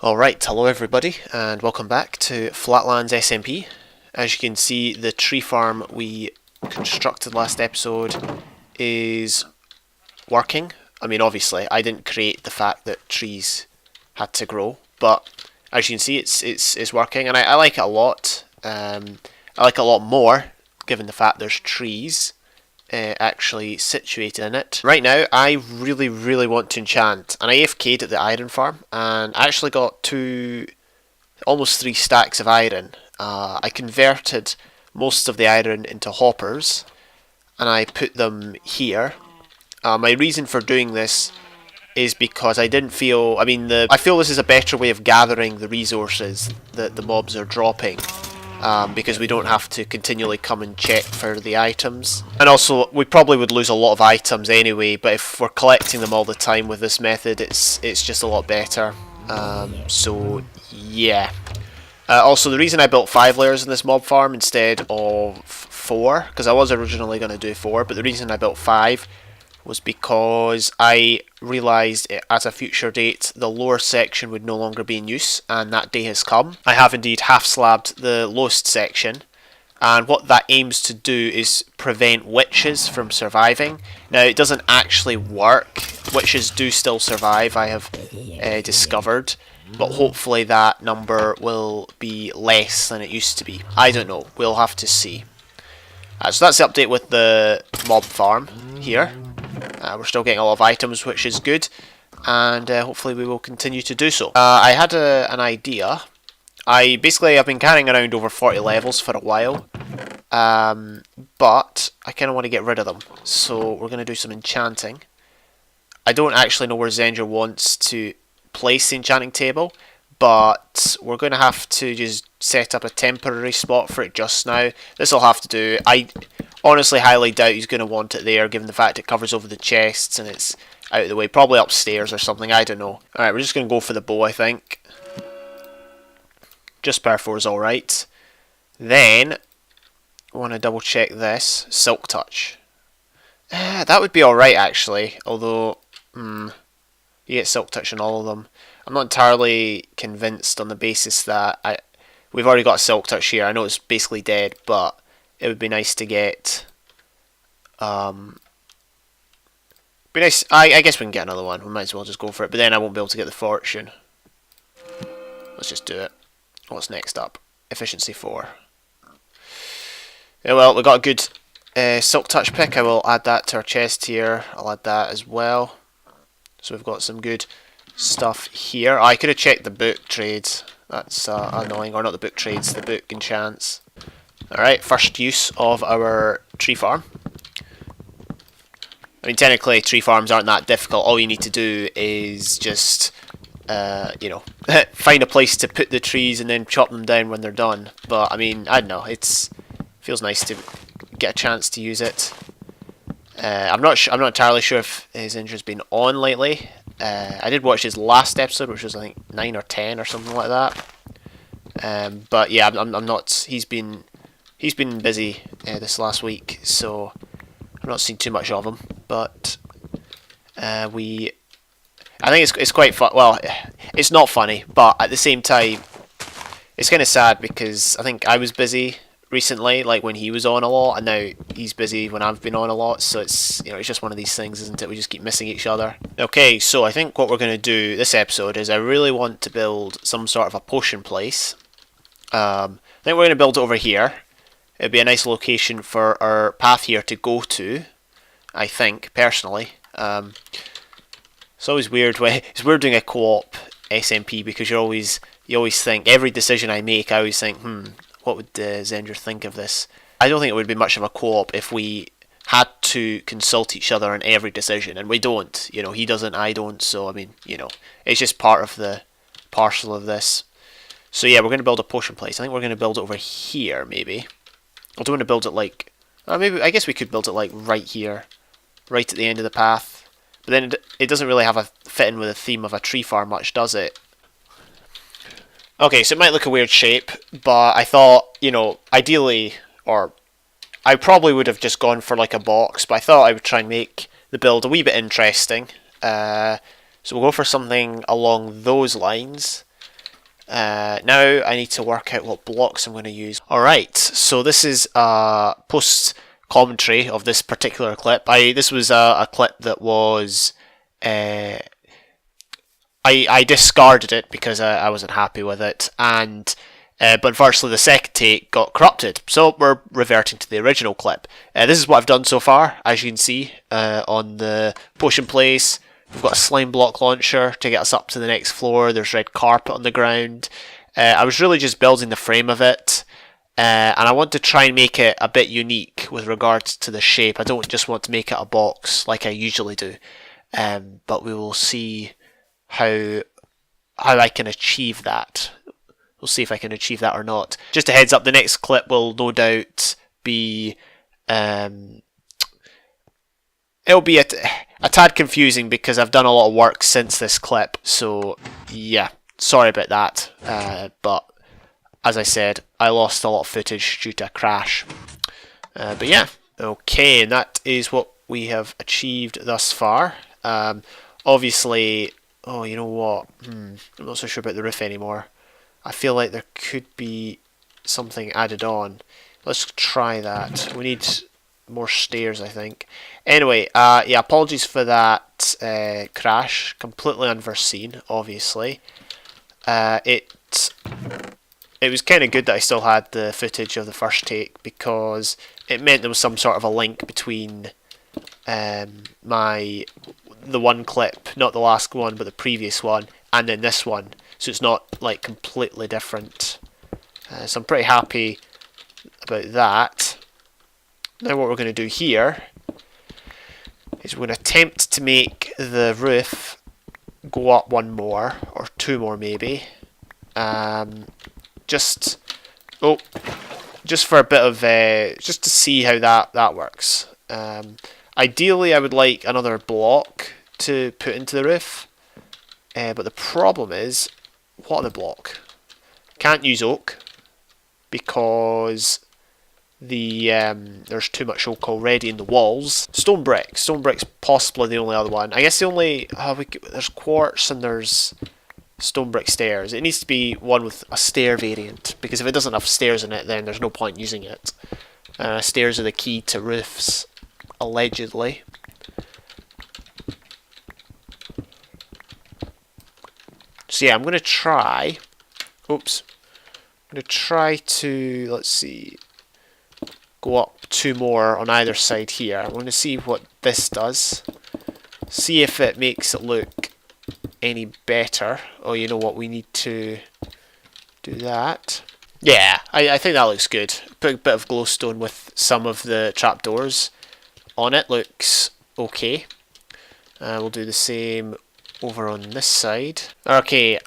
Alright, hello everybody and welcome back to Flatlands SMP. As you can see, the tree farm we constructed last episode is working. I mean, obviously I didn't create the fact that trees had to grow, but as you can see it's working, and I like it a lot. I like it a lot more given the fact there's trees actually situated in it. Right now, I really want to enchant, and I AFK'd at the iron farm, and I actually got almost 3 stacks of iron. I converted most of the iron into hoppers, and I put them here. My reason for doing this is because I didn't feel, I feel this is a better way of gathering the resources that the mobs are dropping. Because we don't have to continually come and check for the items. And also, we probably would lose a lot of items anyway, but if we're collecting them all the time with this method, it's just a lot better. So, yeah. Also, the reason I built 5 layers in this mob farm instead of 4, because I was originally going to do 4, but the reason I built 5 was because I realised at a future date the lower section would no longer be in use, and that day has come. I have indeed half slabbed the lowest section, and what that aims to do is prevent witches from surviving. Now, it doesn't actually work. Witches do still survive, I have discovered, but hopefully that number will be less than it used to be. I don't know, we'll have to see. So that's the update with the mob farm here. We're still getting a lot of items, which is good, and hopefully we will continue to do so. I had an idea. I've been carrying around over 40 levels for a while, but I kind of want to get rid of them, so we're going to do some enchanting. I don't actually know where Zendra wants to place the enchanting table, but we're going to have to just set up a temporary spot for it just now. This will have to do. I honestly highly doubt he's going to want it there, given the fact it covers over the chests and it's out of the way. Probably upstairs or something, I don't know. Alright, we're just going to go for the bow, I think. Just per 4 is alright. Then, I want to double check this. Silk Touch. That would be alright, actually. Although, you get Silk Touch in all of them. I'm not entirely convinced on the basis that we've already got Silk Touch here. I know it's basically dead, but it would be nice to get. Be nice. I guess we can get another one. We might as well just go for it. But then I won't be able to get the fortune. Let's just do it. What's next up? Efficiency 4. Yeah, well, we got a good Silk Touch pick. I will add that to our chest here. I'll add that as well. So we've got some good stuff here. I could have checked the book trades. That's annoying. Or not the book trades, the book enchants. Alright, first use of our tree farm. I mean, technically, tree farms aren't that difficult. All you need to do is just, find a place to put the trees and then chop them down when they're done. But, I mean, I don't know. It feels nice to get a chance to use it. I'm not entirely sure if his injury's been on lately. I did watch his last episode, which was, I think, 9 or 10 or something like that. But, yeah, I'm not... He's been busy this last week, so I've not seen too much of him. But I think it's quite fun. Well, it's not funny, but at the same time, it's kind of sad because I think I was busy recently, like when he was on a lot, and now he's busy when I've been on a lot. So it's it's just one of these things, isn't it? We just keep missing each other. Okay, so I think what we're going to do this episode is I really want to build some sort of a potion place. I think we're going to build it over here. It'd be a nice location for our path here to go to, I think, personally. It's always weird we're doing a co-op SMP because you always think, every decision I make, I always think, what would Zendra think of this? I don't think it would be much of a co-op if we had to consult each other on every decision, and we don't. He doesn't, I don't, so I mean, it's just part of the parcel of this. So yeah, we're going to build a potion place. I think we're going to build it over here, maybe. I don't want to build it like... maybe, I guess we could build it like right here. Right at the end of the path. But then it doesn't really have a fit in with the theme of a tree farm much, does it? Okay, so it might look a weird shape, but I thought, ideally, or I probably would have just gone for like a box, but I thought I would try and make the build a wee bit interesting. So we'll go for something along those lines. Now I need to work out what blocks I'm going to use. Alright, so this is a post commentary of this particular clip. This was a clip that was... I discarded it because I wasn't happy with it, and but unfortunately the second take got corrupted, so we're reverting to the original clip. This is what I've done so far, as you can see on the potion place. We've got a slime block launcher to get us up to the next floor. There's red carpet on the ground. I was really just building the frame of it, and I want to try and make it a bit unique with regards to the shape. I don't just want to make it a box like I usually do, but we will see how I can achieve that. We'll see if I can achieve that or not. Just a heads up, the next clip will no doubt be it'll be a tad confusing because I've done a lot of work since this clip, so yeah, sorry about that, but as I said, I lost a lot of footage due to a crash, but yeah, okay, and that is what we have achieved thus far. Obviously, oh, you know what, I'm not so sure about the roof anymore. I feel like there could be something added on. Let's try that. We need more stairs, I think. Anyway, yeah, apologies for that crash. Completely unforeseen, obviously. It was kind of good that I still had the footage of the first take because it meant there was some sort of a link between the one clip, not the last one, but the previous one, and then this one. So it's not like completely different. So I'm pretty happy about that. Now what we're going to do here is we're going to attempt to make the roof go up one more, or two more maybe. Just for a bit of, just to see how that works. Ideally I would like another block to put into the roof, but the problem is, what other block? Can't use oak because there's too much oak already in the walls. Stone brick's possibly the only other one. I guess the only there's quartz and there's stone brick stairs. It needs to be one with a stair variant because if it doesn't have stairs in it, then there's no point using it. Stairs are the key to roofs, allegedly. So yeah, I'm going to try, to, let's see, go up two more on either side here. I'm going to see what this does, see if it makes it look any better. Oh, you know what, we need to do that. Yeah, I think that looks good. Put a bit of glowstone with some of the trapdoors on it, looks okay. We'll do the same over on this side. Okay,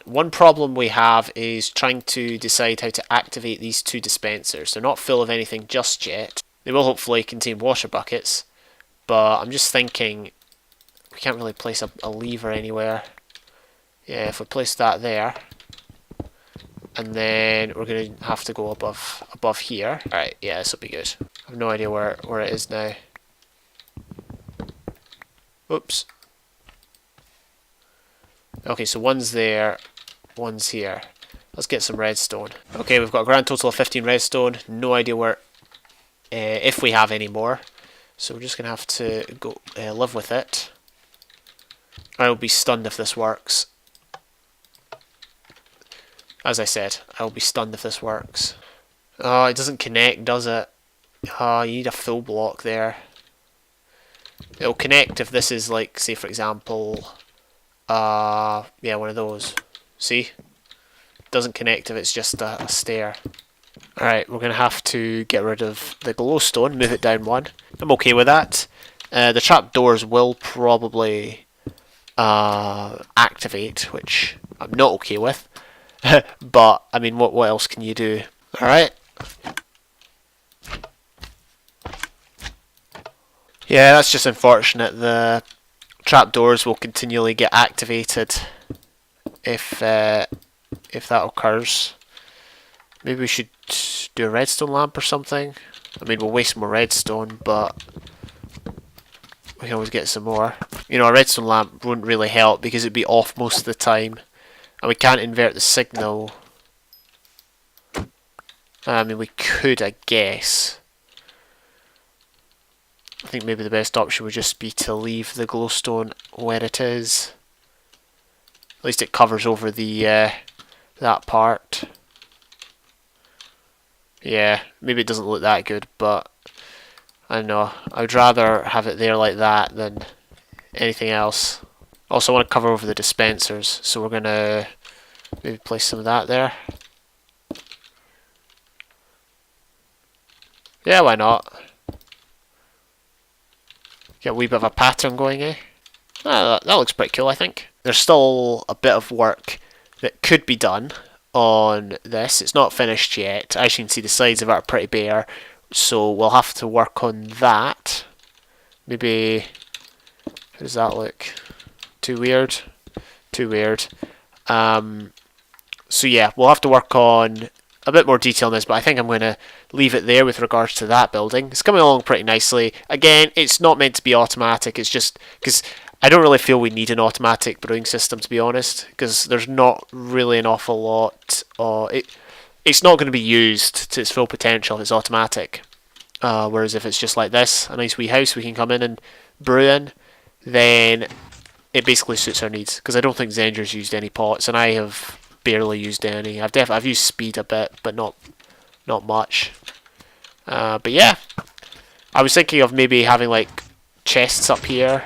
one problem we have is trying to decide how to activate these two dispensers. They're not full of anything just yet. They will hopefully contain water buckets, but I'm just thinking we can't really place a lever anywhere. Yeah, if we place that there, and then we're going to have to go above here. Alright, yeah, this will be good. I have no idea where it is now. Oops. Okay, so one's there, one's here. Let's get some redstone. Okay, we've got a grand total of 15 redstone. No idea where, if we have any more. So we're just going to have to go live with it. I will be stunned if this works. As I said, I will be stunned if this works. Oh, it doesn't connect, does it? Oh, you need a full block there. It'll connect if this is like, say for example, yeah, one of those. See? Doesn't connect if it's just a stair. Alright, we're going to have to get rid of the glowstone, move it down one. I'm okay with that. The trapdoors will probably activate, which I'm not okay with. But, I mean, what else can you do? Alright. Yeah, that's just unfortunate. The trapdoors will continually get activated if that occurs. Maybe we should do a redstone lamp or something. I mean, we'll waste more redstone, but we can always get some more. You know, a redstone lamp wouldn't really help because it'd be off most of the time. And we can't invert the signal. I mean, we could, I guess. I think maybe the best option would just be to leave the glowstone where it is. At least it covers over the that part. Yeah, maybe it doesn't look that good, but I don't know. I would rather have it there like that than anything else. Also, I want to cover over the dispensers, so we're gonna maybe place some of that there. Yeah, why not? Get a wee bit of a pattern going, eh? Ah, that looks pretty cool, I think. There's still a bit of work that could be done on this. It's not finished yet. As you can see, the sides of it are pretty bare, so we'll have to work on that. Maybe... how does that look? Too weird? Too weird. So yeah, we'll have to work on a bit more detail on this, but I think I'm going to leave it there with regards to that building. It's coming along pretty nicely. Again, it's not meant to be automatic. It's just because I don't really feel we need an automatic brewing system, to be honest, because there's not really an awful lot. It's not going to be used to its full potential if it's automatic. Whereas if it's just like this, a nice wee house we can come in and brew in, then it basically suits our needs. Because I don't think Zenger's used any pots, and I have barely used any. I've used speed a bit, but not much. But yeah, I was thinking of maybe having like chests up here,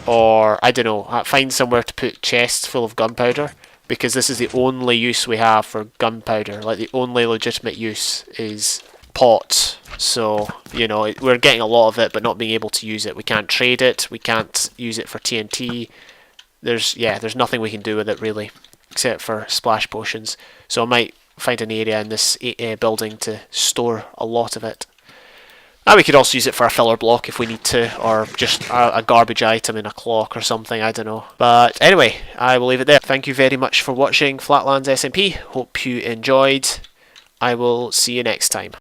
or I don't know, find somewhere to put chests full of gunpowder, because this is the only use we have for gunpowder. Like the only legitimate use is pots. So you know, we're getting a lot of it, but not being able to use it. We can't trade it. We can't use it for TNT. There's nothing we can do with it really, except for splash potions. So I might find an area in this building to store a lot of it. And we could also use it for a filler block if we need to, or just a garbage item in a clock or something, I don't know. But anyway, I will leave it there. Thank you very much for watching Flatlands SMP. Hope you enjoyed. I will see you next time.